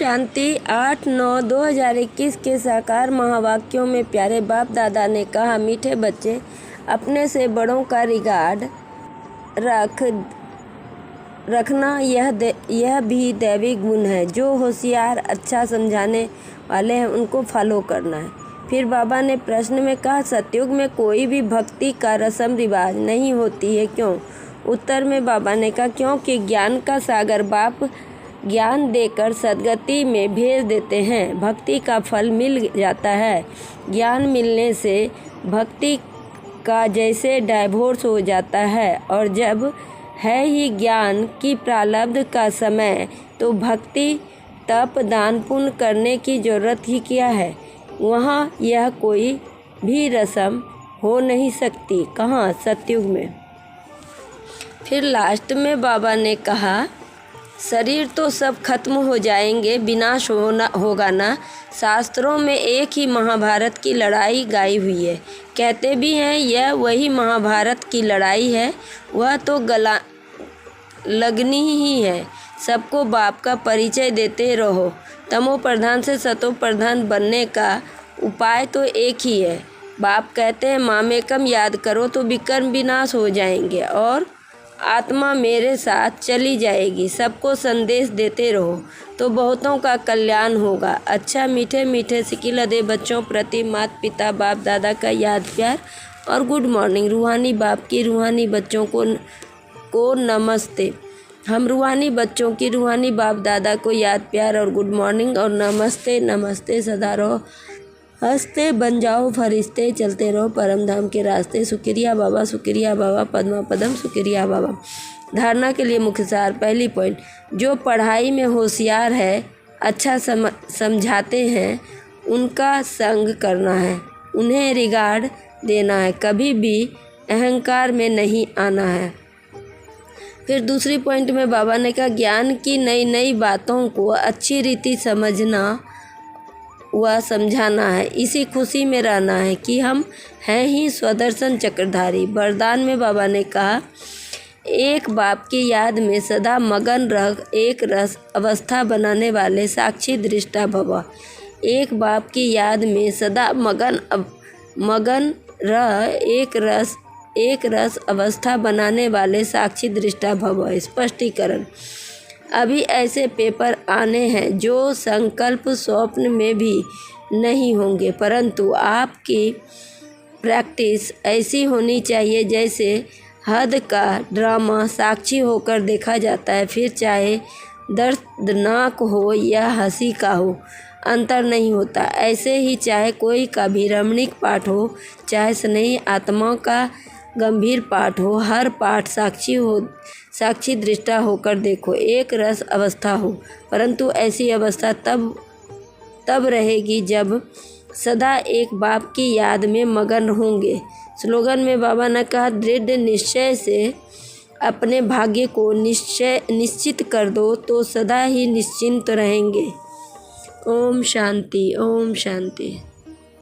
शांति 8/9/2021 के साकार महावाक्यों में प्यारे बाप दादा ने कहा, मीठे बच्चे, अपने से बड़ों का रिगार्ड रखना यह भी दैवी गुण है। जो होशियार अच्छा समझाने वाले हैं उनको फॉलो करना है। फिर बाबा ने प्रश्न में कहा, सतयुग में कोई भी भक्ति का रस्म रिवाज नहीं होती है, क्यों? उत्तर में बाबा ने कहा, क्योंकि ज्ञान का सागर बाप ज्ञान देकर सदगति में भेज देते हैं। भक्ति का फल मिल जाता है। ज्ञान मिलने से भक्ति का जैसे डाइवोर्स हो जाता है, और जब है ही ज्ञान की प्रारब्ध का समय तो भक्ति तप दान पुण्य करने की ज़रूरत ही क्या है। वहाँ यह कोई भी रस्म हो नहीं सकती। कहाँ? सतयुग में। फिर लास्ट में बाबा ने कहा, शरीर तो सब खत्म हो जाएंगे, विनाश होगा ना। शास्त्रों में एक ही महाभारत की लड़ाई गाई हुई है। कहते भी हैं यह वही महाभारत की लड़ाई है। वह तो लगनी ही है। सबको बाप का परिचय देते रहो। तमो प्रधान से सतो प्रधान बनने का उपाय तो एक ही है। बाप कहते हैं, मामेकम याद करो तो विकर्म विनाश हो जाएंगे और आत्मा मेरे साथ चली जाएगी। सबको संदेश देते रहो तो बहुतों का कल्याण होगा। अच्छा मीठे मीठे सिकिलदे बच्चों प्रति माता पिता बाप दादा का याद प्यार और गुड मॉर्निंग। रूहानी बाप की रूहानी बच्चों को नमस्ते। हम रूहानी बच्चों की रूहानी बाप दादा को याद प्यार और गुड मॉर्निंग और नमस्ते। नमस्ते सदा रहो हंसते, बन जाओ फरिश्ते, चलते रहो परम धाम के रास्ते। शुक्रिया बाबा पद्मा पदम शुक्रिया बाबा। धारणा के लिए मुख्य सार। पहली पॉइंट, जो पढ़ाई में होशियार है, अच्छा समझाते हैं, उनका संग करना है, उन्हें रिगार्ड देना है, कभी भी अहंकार में नहीं आना है। फिर दूसरी पॉइंट में बाबा ने कहा, ज्ञान की नई नई बातों को अच्छी रीति समझना व समझाना है। इसी खुशी में रहना है कि हम हैं ही स्वदर्शन चक्रधारी। वरदान में बाबा ने कहा, एक बाप की याद में सदा मगन रह एक रस अवस्था बनाने वाले साक्षी दृष्टा भव। एक बाप की याद में सदा मगन रह एक रस अवस्था बनाने वाले साक्षी दृष्टा भव। स्पष्टीकरण, अभी ऐसे पेपर आने हैं जो संकल्प स्वप्न में भी नहीं होंगे, परंतु आपकी प्रैक्टिस ऐसी होनी चाहिए जैसे हद का ड्रामा साक्षी होकर देखा जाता है। फिर चाहे दर्दनाक हो या हंसी का हो, अंतर नहीं होता। ऐसे ही चाहे कोई का भी रमणीक पाठ हो, चाहे स्नेही आत्मा का गंभीर पाठ हो, हर पाठ साक्षी दृष्टा होकर देखो, एक रस अवस्था हो। परंतु ऐसी अवस्था तब रहेगी जब सदा एक बाप की याद में मगन होंगे। स्लोगन में बाबा ने कहा, दृढ़ निश्चय से अपने भाग्य को निश्चित कर दो तो सदा ही निश्चिंत रहेंगे। ओम शांति, ओम शांति।